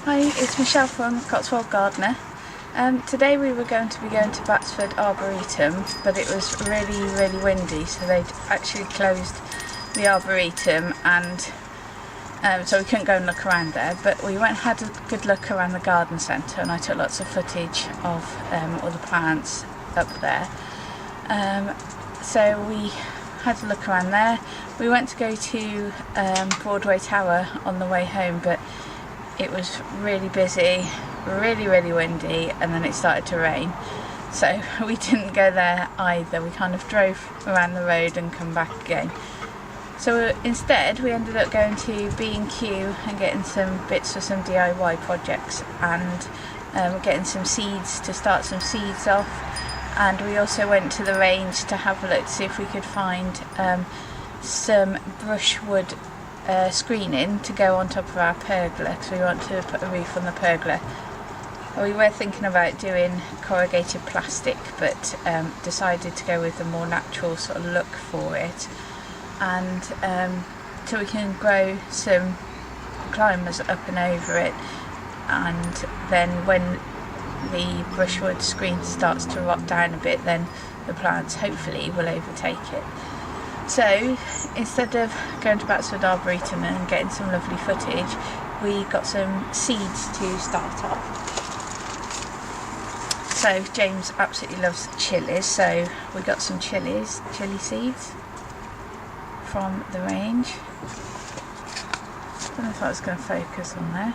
Hi, it's Michelle from Cotswold Gardener. Today we were going to be going to Batsford Arboretum, but it was really windy, so they'd actually closed the Arboretum, and so we couldn't go and look around there. But we went and had a good look around the garden centre, and I took lots of footage of all the plants up there. So we had a look around there. We went to go to Broadway Tower on the way home, but it was really busy, really windy, and then it started to rain, so we didn't go there either. We kind of drove around the road and come back again. So instead we ended up going to B&Q and getting some bits for some DIY projects, and getting some seeds to start some seeds off. And we also went to the range to have a look to see if we could find some brushwood screening to go on top of our pergola, because we want to put a roof on the pergola. We were thinking about doing corrugated plastic, but decided to go with a more natural sort of look for it, and so we can grow some climbers up and over it, and then when the brushwood screen starts to rot down a bit, then the plants hopefully will overtake it. So instead of going to Batsford Arboretum and getting some lovely footage, we got some seeds to start off. So James absolutely loves chilies, so we got some chili seeds from the range. I don't know if I was going to focus on there.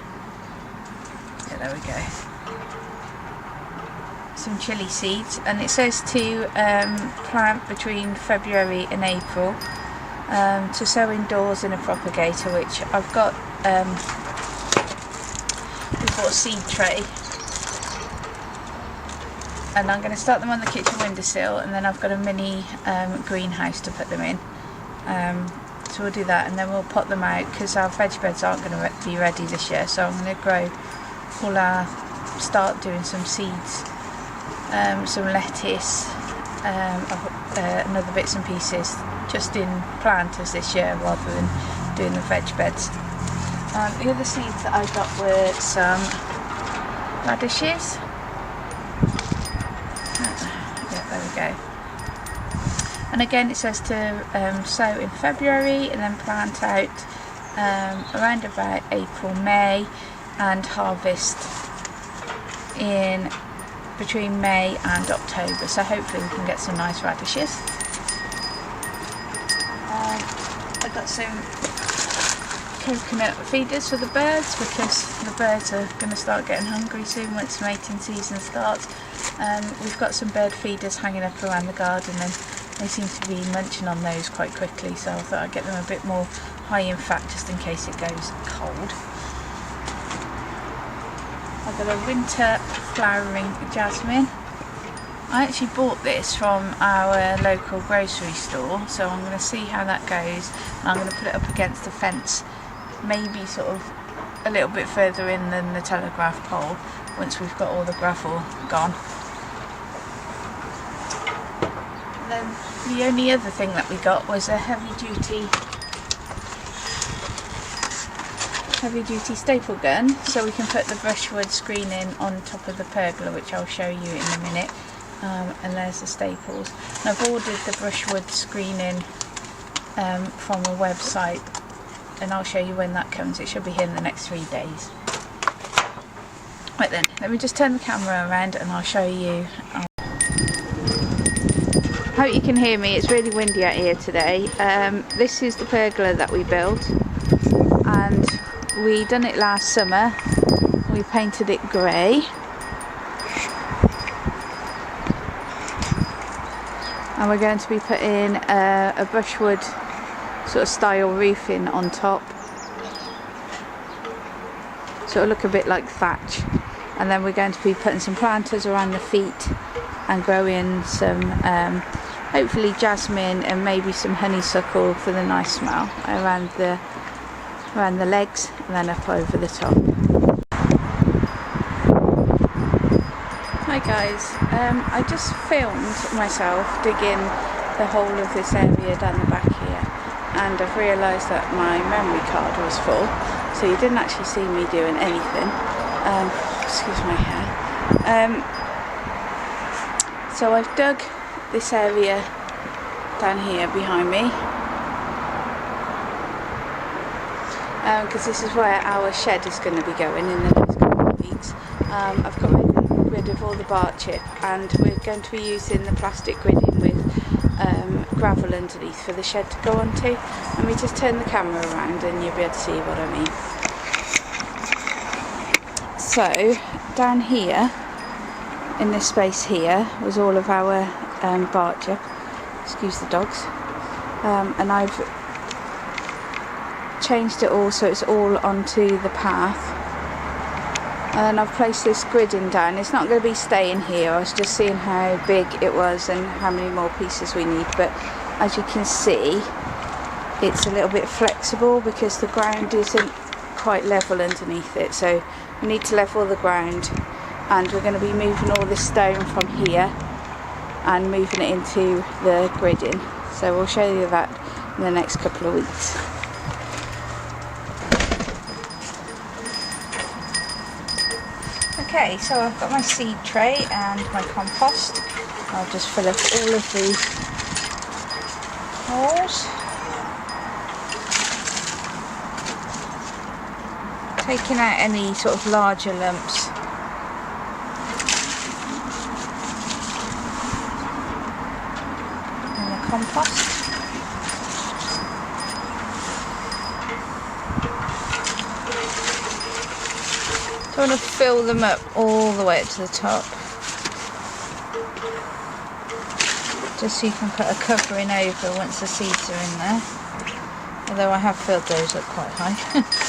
Yeah, there we go. Some chili seeds, and it says to plant between February and April, to sow indoors in a propagator, which I've got. We bought a seed tray, and I'm going to start them on the kitchen windowsill, and then I've got a mini greenhouse to put them in. So we'll do that, and then we'll pot them out, because our veg beds aren't going to be ready this year, so I'm going to grow all our, start doing some seeds. Some lettuce, and other bits and pieces just in planters this year rather than doing the veg beds. The other seeds that I got were some radishes. Yeah, there we go. And again it says to sow in February and then plant out around about April, May, and harvest in between May and October, so hopefully we can get some nice radishes. I got some coconut feeders for the birds, because the birds are going to start getting hungry soon once mating season starts. We've got some bird feeders hanging up around the garden, and they seem to be munching on those quite quickly, so I thought I'd get them a bit more high in fat just in case it goes cold. I've got a winter flowering jasmine. I actually bought this from our local grocery store, so I'm going to see how that goes, and I'm going to put it up against the fence, maybe sort of a little bit further in than the telegraph pole, once we've got all the gravel gone. And then the only other thing that we got was a heavy duty staple gun, so we can put the brushwood screening on top of the pergola, which I'll show you in a minute. And there's the staples. And I've ordered the brushwood screening from a website, and I'll show you when that comes. It should be here in the next 3 days. Right then, let me just turn the camera around and I'll show you. Hope you can hear me. It's really windy out here today. This is the pergola that we built, and we done it last summer. We painted it grey, and we're going to be putting a brushwood sort of style roofing on top, so it'll look a bit like thatch. And then we're going to be putting some planters around the feet and growing some hopefully jasmine and maybe some honeysuckle for the nice smell around the legs, and then up over the top. Hi guys, I just filmed myself digging the whole of this area down the back here, and I've realised that my memory card was full, so you didn't actually see me doing anything. Excuse my hair. So I've dug this area down here behind me, because this is where our shed is going to be going in the next couple of weeks. I've got rid of all the bark chip, and we're going to be using the plastic gridding with gravel underneath for the shed to go onto. Let me just turn the camera around and you'll be able to see what I mean. So down here in this space here was all of our bark chip, excuse the dogs, and I've changed it all so it's all onto the path. And I've placed this gridding down. It's not going to be staying here. I was just seeing how big it was and how many more pieces we need. But as you can see, it's a little bit flexible because the ground isn't quite level underneath it. So we need to level the ground, and we're going to be moving all this stone from here and moving it into the gridding. So we'll show you that in the next couple of weeks. Okay, so I've got my seed tray and my compost. I'll just fill up all of these holes, taking out any sort of larger lumps. And the compost. I want to fill them up all the way up to the top, just so you can put a covering over once the seeds are in there, although I have filled those up quite high.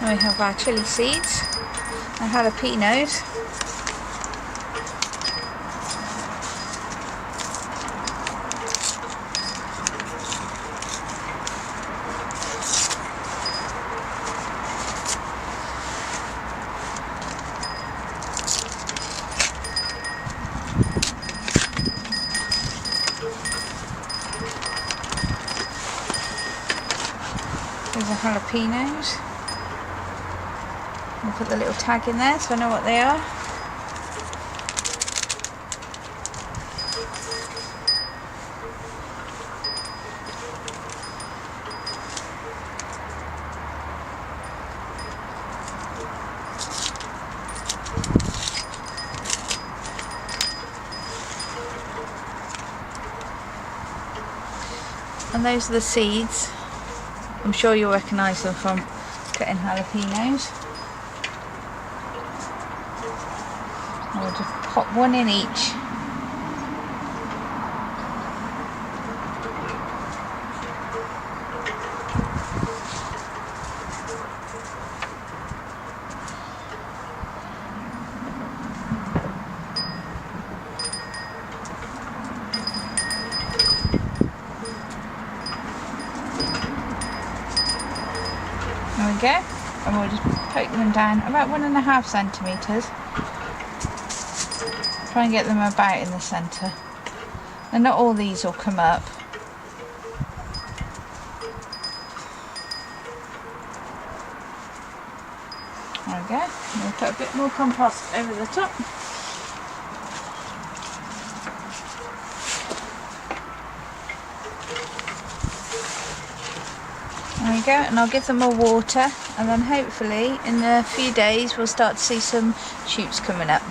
We have our chilli seeds and jalapenos. These are jalapenos. I'll put the little tag in there so I know what they are. And those are the seeds. I'm sure you'll recognise them from cutting jalapenos. I'll just pop one in each. There we go, and we'll just poke them down about 1.5 centimetres. Try and get them about in the centre. And not all these will come up. There we go. We'll put a bit more compost over the top. There we go, and I'll give them more water, and then hopefully in a few days we'll start to see some shoots coming up.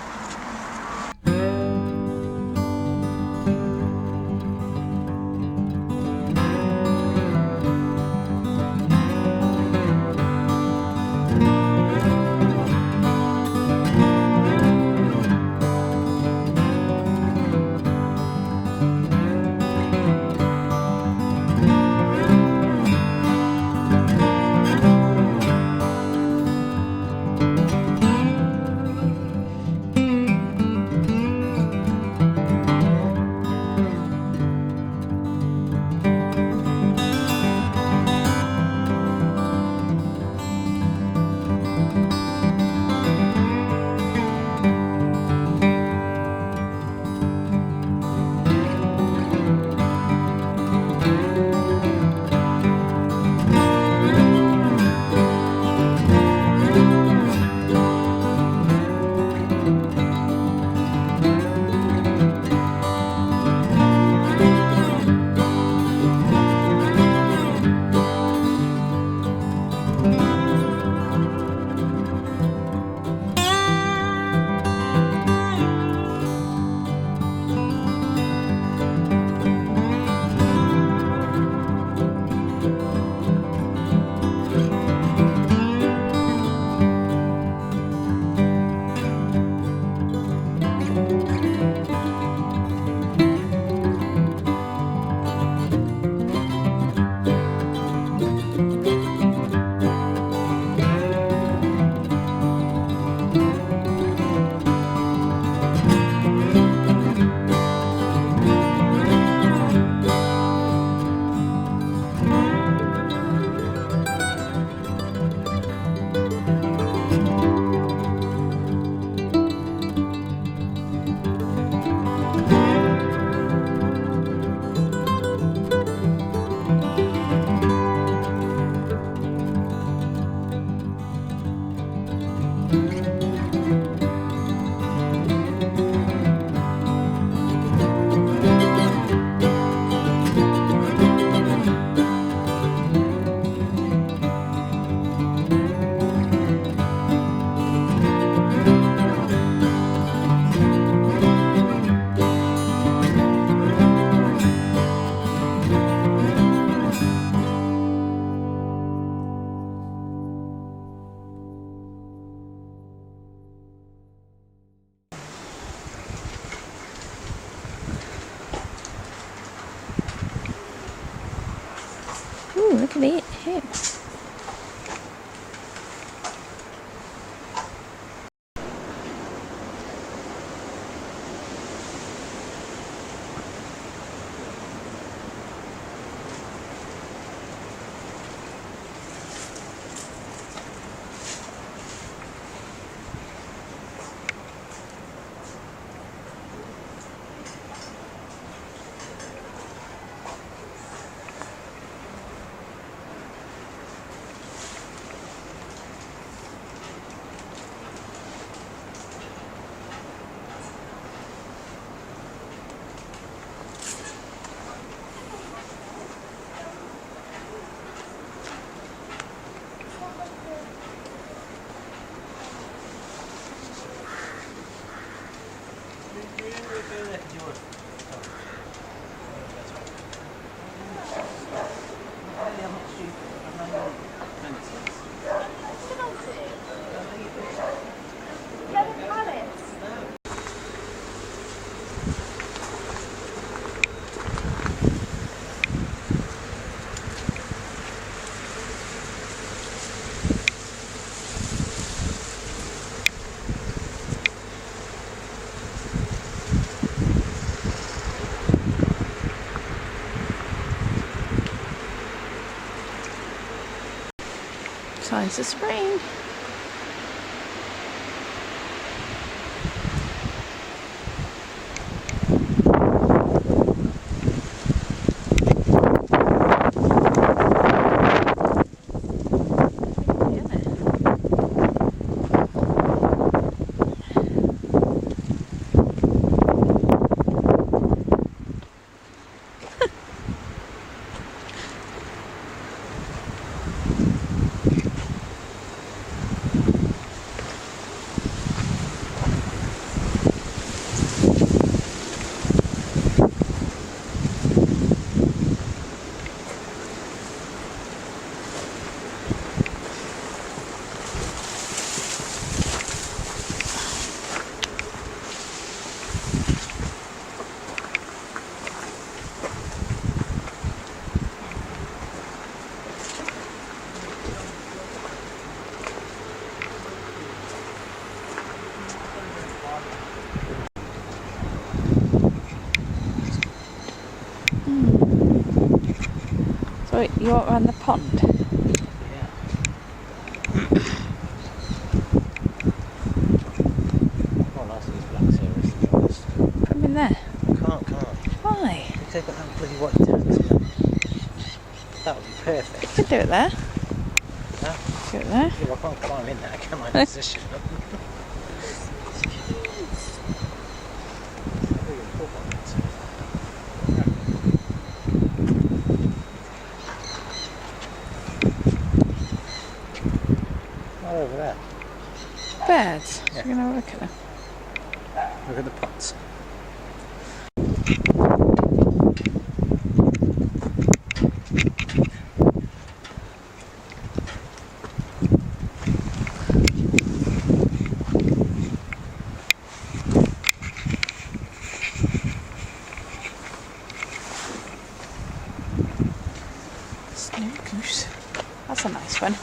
Ooh, look at it, him. Signs of spring. So you walk around the pond? Yeah. Well, nice these blacks here, is to be honest. Put them in there. Can't. Why? If they've got that bloody white tanks in them, that would be You perfect. could do it there. Huh? Do it there. Yeah, well, I can't climb in there, can I? Position. Oh, over there. Birds. Yeah. So we're going to have a look at them. Look at the pots. Snow goose. That's a nice one.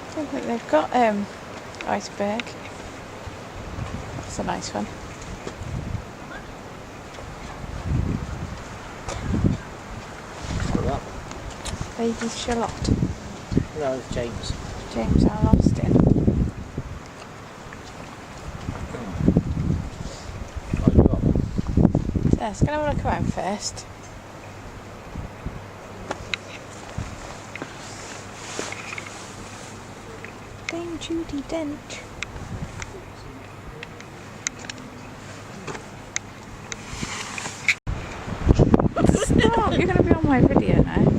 I don't think they've got iceberg. That's a nice one. Look at that. Baby Charlotte. No, it's James. James R. Austin. Oh, you got one. So let's go have a look around first. Dame Judy Dench. Stop, you're going to be on my video now.